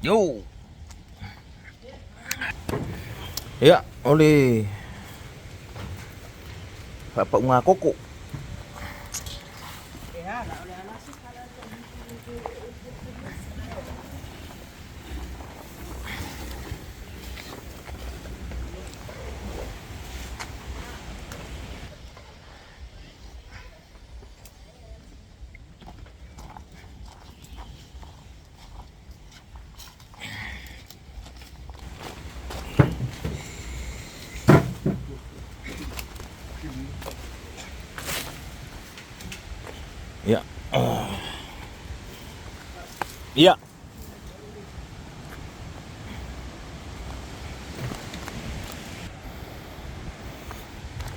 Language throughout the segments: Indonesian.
Yo. Ya, oleh Bapak Unga Koko. Ya. Iya.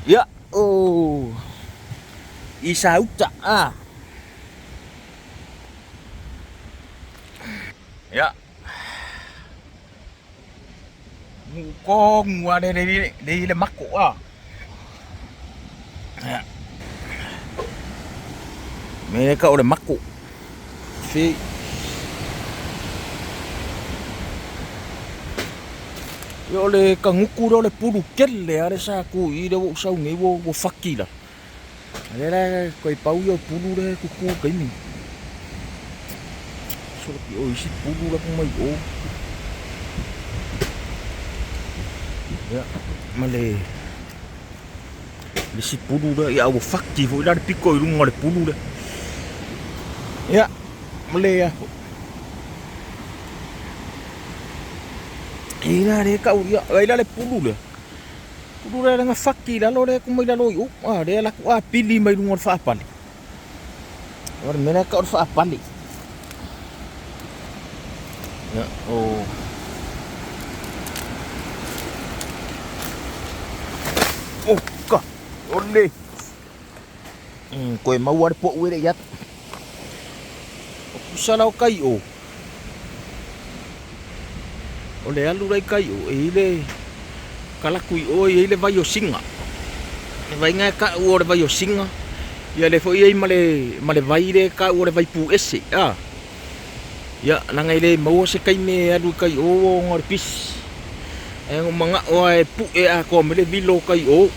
Ya. Oh. Isa uca. Ya. Có ngua đây đây là mắc cổ. Ya. Mereka udah maku. Si yo le kanguku do le pulu kelle are sa ku I do sau ngi wo fakila. Ale la koi pau yo pulu le ku kai ni. So ki o isi pulu la mai o. Ya, male. Le si pulu da ya wo fakki vo la piko I lunga le pulu le. Ya, male ya. Ina de kau ya, ai la le pulu le. Pulu le nga fakki la lo le ku mai la lo yo. De la ku pili mai lunga fa pali. Ora mena ka fa pali. Ya, oh. Oh, ka. Ole. Koe mau ar po uere yat. Kusalau kai o. Ole alu rai kai o ile kala kui o ile vai o singa. Vai nga ka o vai o singa. Ya le foi ai male vai le ka o vai pu ese. Ya nanga ile mau se kai me alu kai o ngor pis. Manga o pu e a ko mele vilo kai o.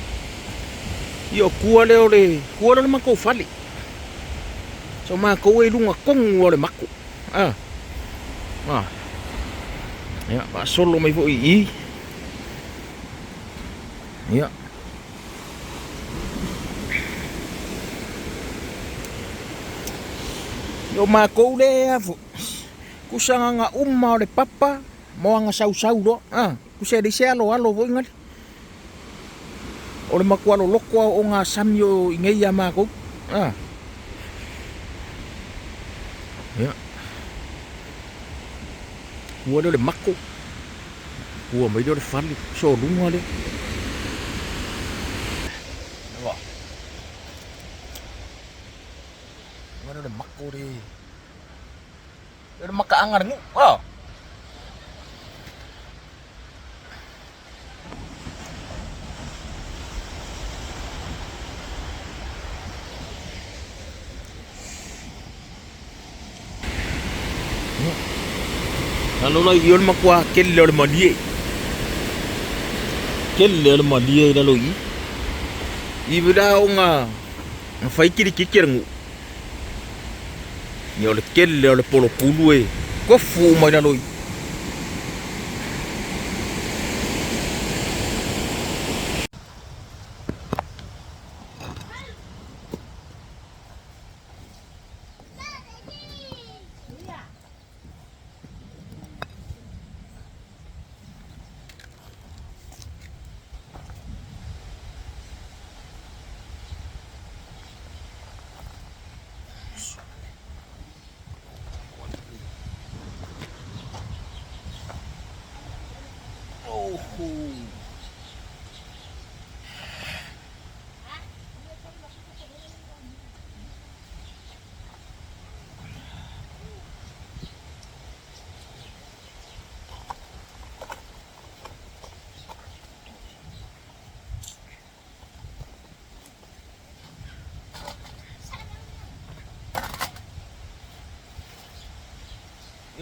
Yo kua le mako fali. So mako e lunga kong o le mako. Ya, Pak Solo mai foi I. Ya. Yo mako le kusanga nga umma o le papa mo nga sau do. Kusa di alo voi ngali. O le mako alo loko o nga samyo ingei ya mako. Ya. Kua le mako. Kua mai le fali so lunga le. Wah. Mana le mako le. Le maka angar ngu. Lalu lagi yon makwa kelle le malie. Kelle le malie lalu I bida nga fai kiri kikirangu. Yo le kelle le polo pulue. Ko fu mai lalu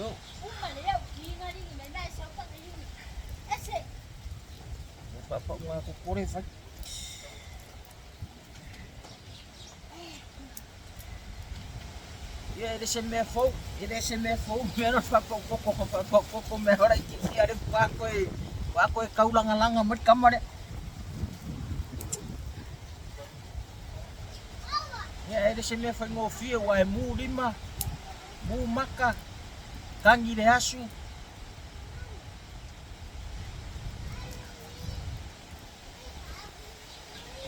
Yo. Papa mga kukure fa. Ya ele se me fo, menos papa koko me hora iki ada pako e kaulanga-langa mat kamar. Ya ele se me fa ngofia wa mu lima. Mu maka kangi de asu.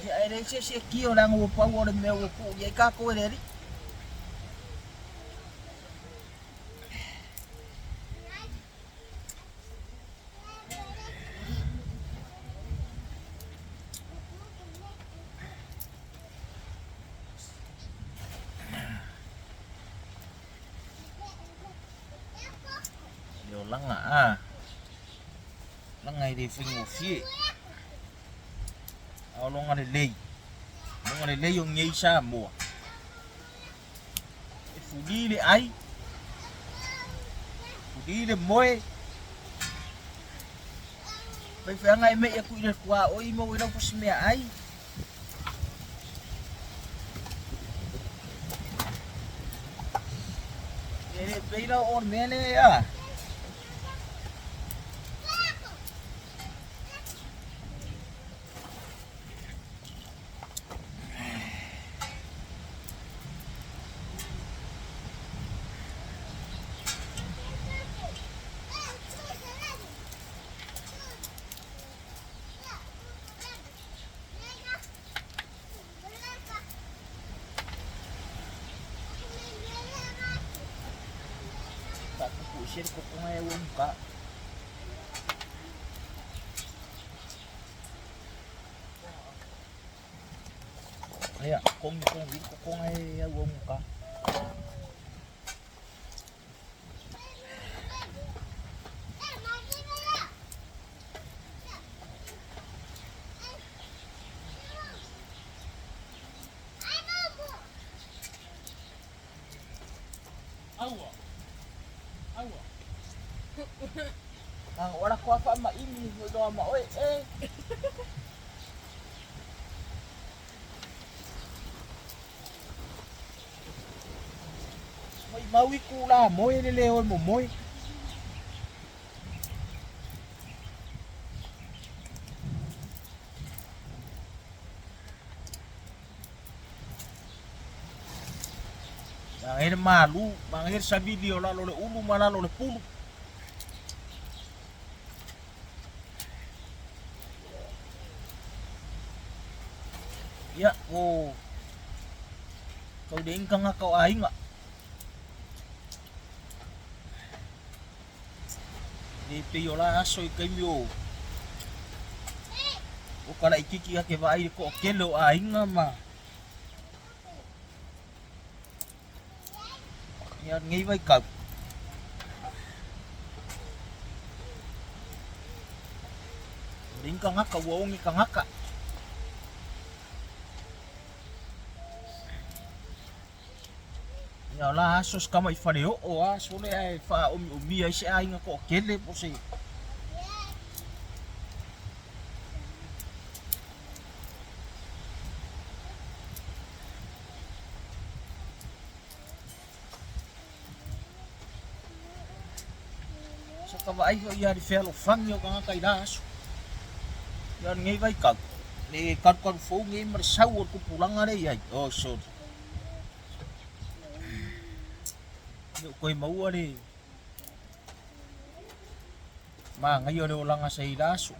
Ya ele se kio lang wo pa wo me wo ku ya ka ko ele. Yo langa langa de fingo fie ao longa le lei o ngei sa mo e fudile ai fudile moe pai fa ngai me ya ku ile kwa o i mo ina ku sme ai ele beira on mene ya Shir ko kung ewan ka. Kaya kung ewan ka. Ang wala ko pa maini do ma oi May mawi kula moy ni leon mo moy. Bangir malu, bangir sa video lalo le ulu malalo le pulu. Ya, oh. Kau din ka nga kau ay nga. Dito yola asoy kayo. O kala ikiki ke vai ko kelo ay nga ma. Yan ngay vai ka. Din ka nga kawong ka nga ka. Ya lah asos kama ifaneo o aso le ai fa umi ai se ai nga ko kele po se sa ka vai ho ya di felo fangyo ka kai das ya ngai vai ka ni kan fo ngai mar sau ko pulang are ya oh so koi mau ari ma ngayon ulang sa ilaso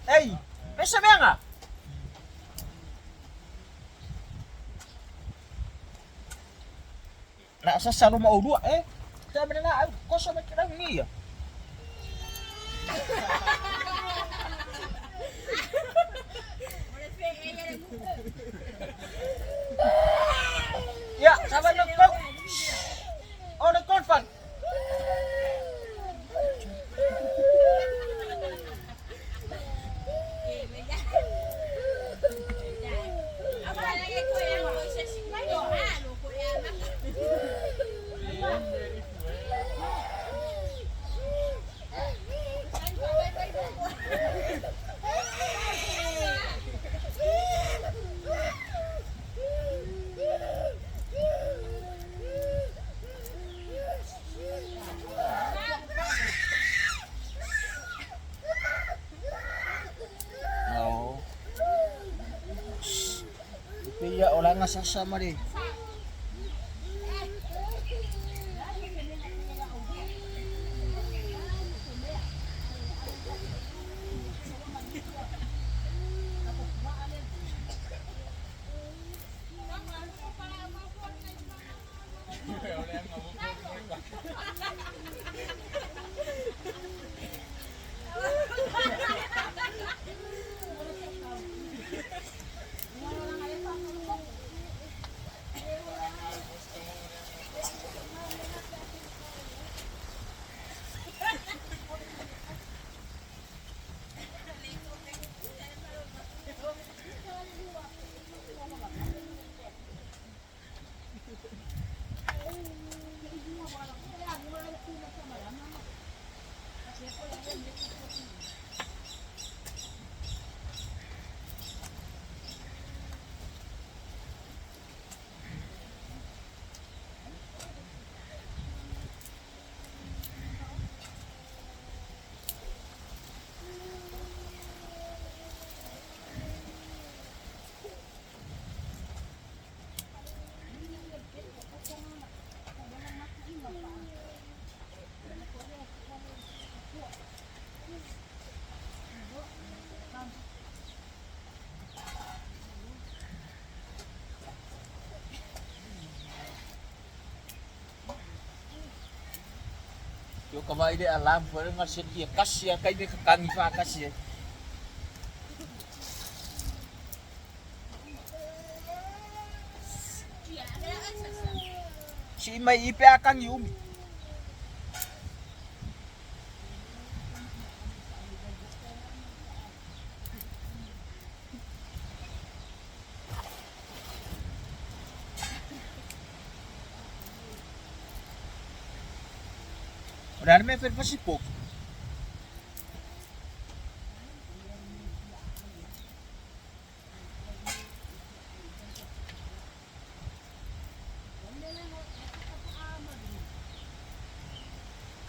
hey pesa nga na sa salo maudua sabi na ko sa makirang niya Ya, sabar nongkrong. Oh, nongkrong Fan. Iya, orang ngasasama deh. Yo kamay de alam pero nga siya kasya kay de kakangi pa kasya. Si may ipe akang yumi. Udah may pasipok.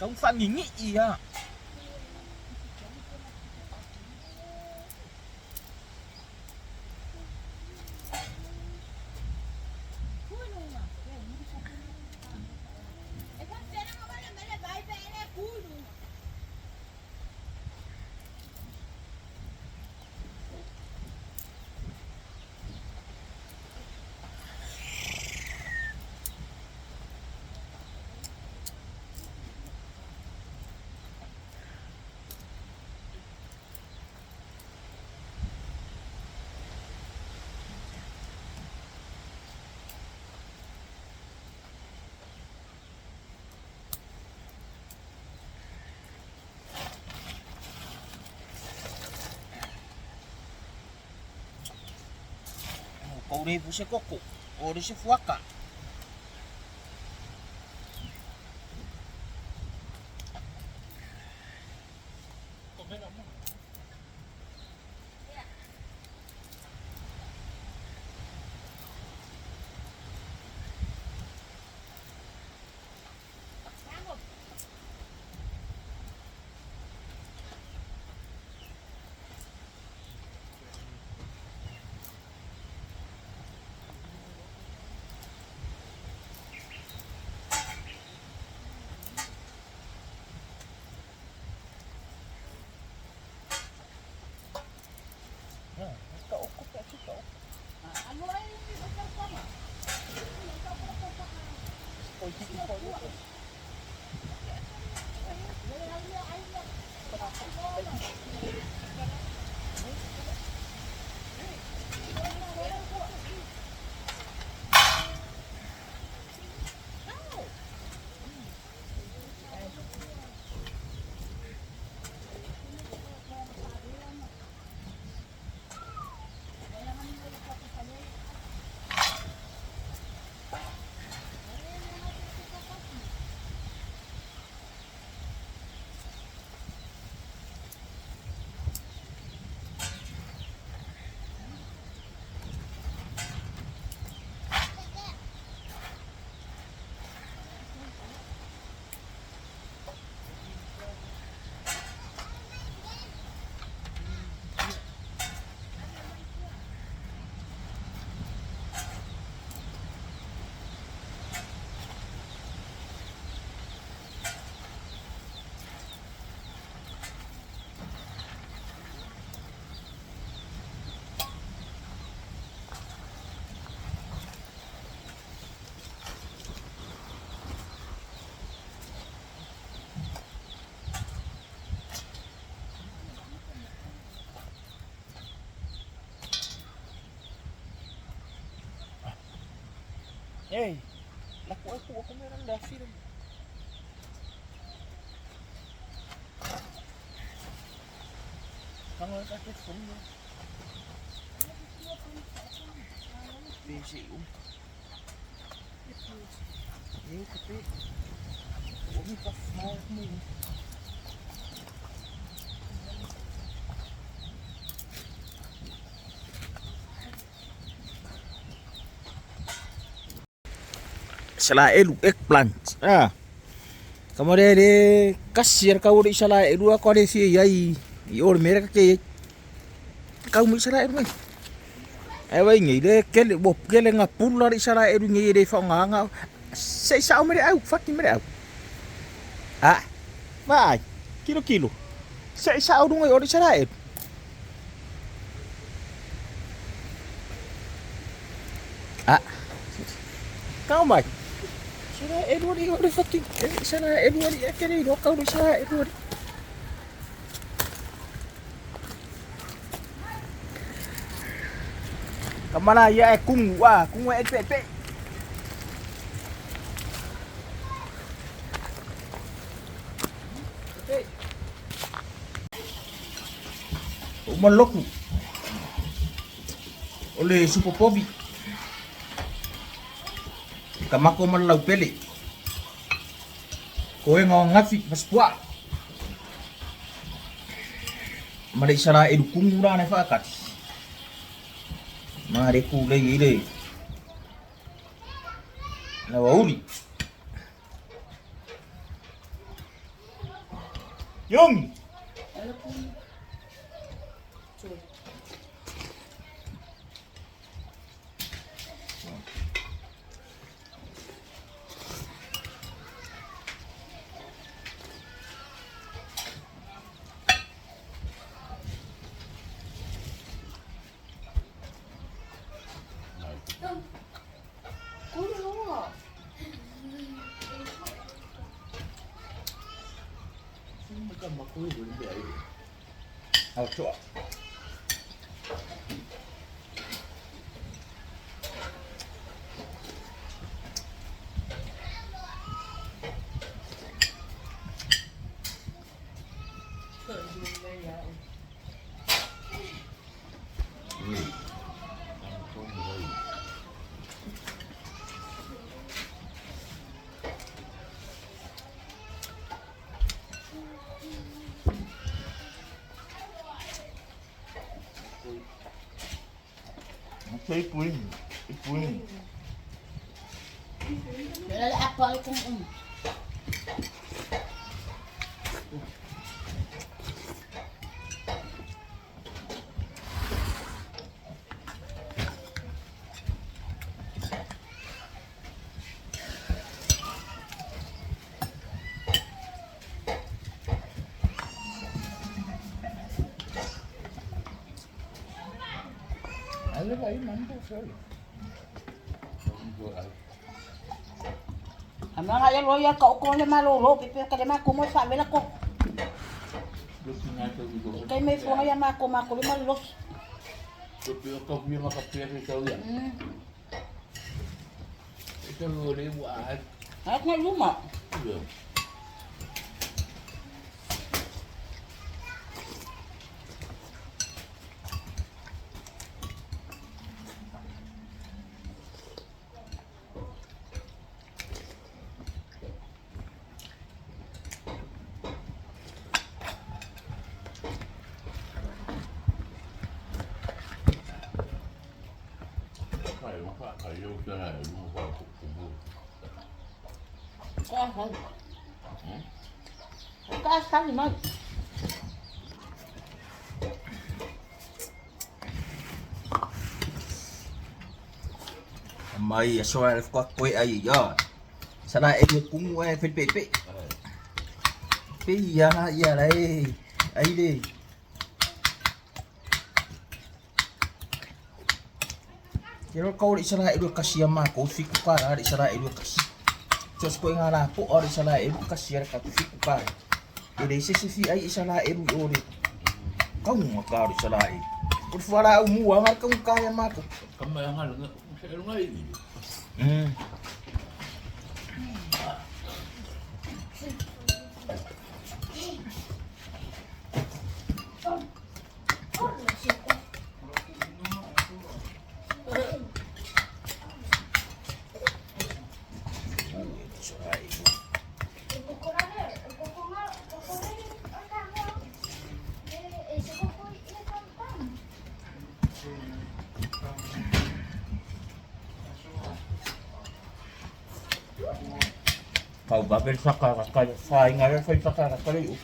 Kamu fangingi iya. Ore bu se koko, ore se fuaka. Eh, laku aku meron da film. Kamu kakek semua. Bisi Ini tapi ini pas mau ni. Selain eggplant. Kemudian de kasir kau di selain dua kau de si yai. Ior mereka ke kau mi selain mai. Ai ngi de kel bop kel nga pulla di selain ngi de fa nga. Sei sao mere au, fakki mere au. Vai. Kilo. Sei sao dungai ori selain. Kau mai. Sana Edward ni ada fakti. Sana Edward ni akan ni lokal di sana Edward. Kemana ya kung pe. Umalok ni. Oleh Super Pobi. Kamako malau pele. Koe ngau ngafi maspua. Mari sara edu kungura ne fakat. Mari ku le ide. Na wauli. Yung. Coba. Ipuin. Lala apa kung Alle var i mandag før. Ama nga yan roya ka ko le malolo pipi ka le makumo sa vela ko. Kay may fo nga mako le malos. Pipi ka pipi makapiri ka uya. Ito lo le buat. At nga luma. Kasal ni mag. Mày xoay qua quay ai giờ. Sao lại em cũng phải bị cái gì giờ đây ấy đi. Kira kau di sana itu kasih ama kau fikir ada di sana itu kasih. Terus kau ngala po ada di sana itu kasih ada kau fikir. Jadi sesi ai di sana itu ori. Kau ngakau di sana itu. Kau fara umur ngar kau kaya mak. Kamu yang hal nggak ini. kau babel saka saing ada sai saka kali.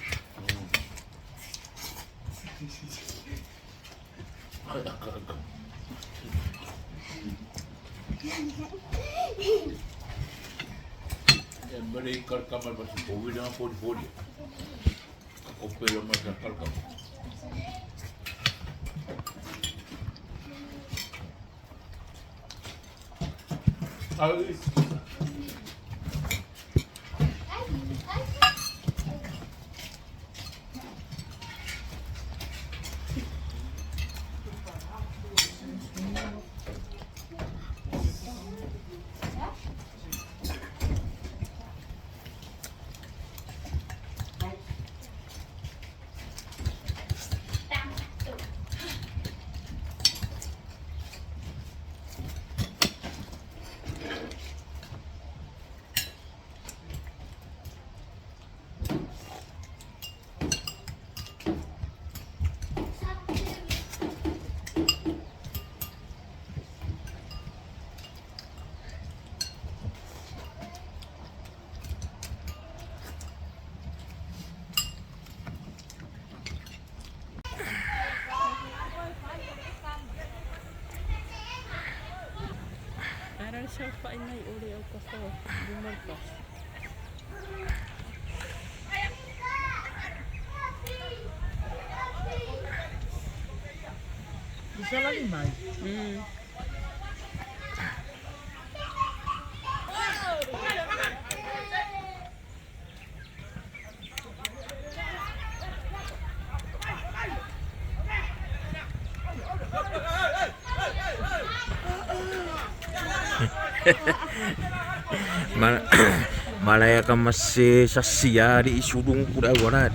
Beri ikar kamar masih covid dengan podi. Opera macam kalkam. Siya pa inay uli o kaso bumalpas. Bisa lagi mai. Malaya ka masih sasiya di isulung kuda warat.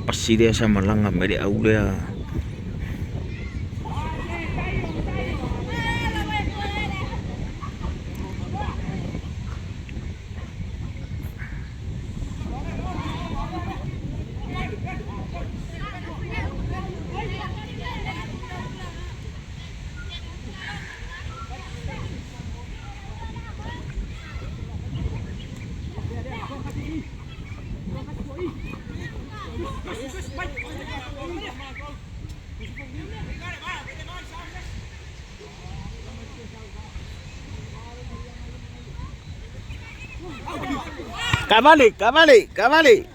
Pasti dia sama langam dari aulia. Kembali.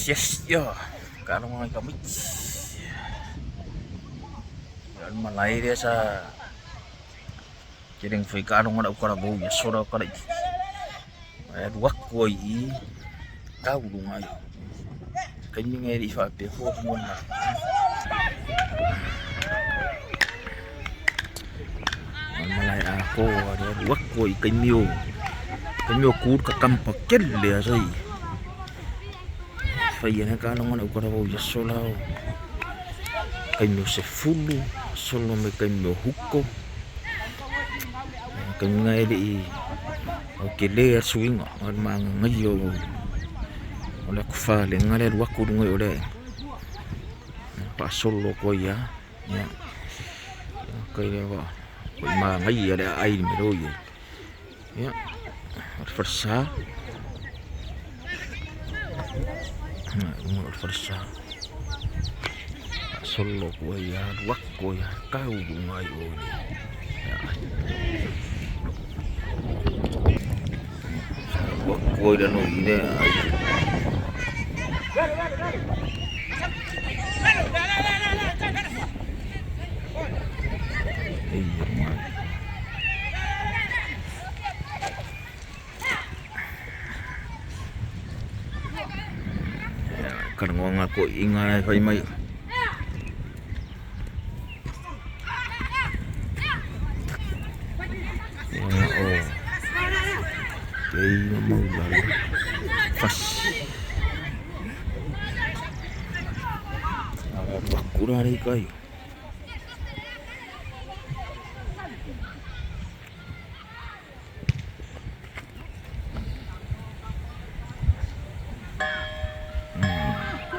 Yes, yo. Kalau mau kami, dan malai dia sa. Kiring fui kalau mau ukara bau ya sora ukara. Ayat waktu ini kau dungai. Kanyang ngeri fa pe ko mo na. Malai ako ada waktu kanyo. Kanyo kur ka kampak kelle asai. Fayana kalau mana ukara bau ya solao kanyo se fulu solo me kanyo huko kanyo ngadi oke le swing on mang ngayo oleh kufale ngale waku dungo oleh pa solo ko ya kaya ba mang ngayo ada air mero ya versa umur versa solo ko ya wako ya kau ngayo wako dan ini karena ngaku ingat fai mai oh kay mau lalu pas bakura ri kai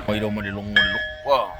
Oi do mo di long wah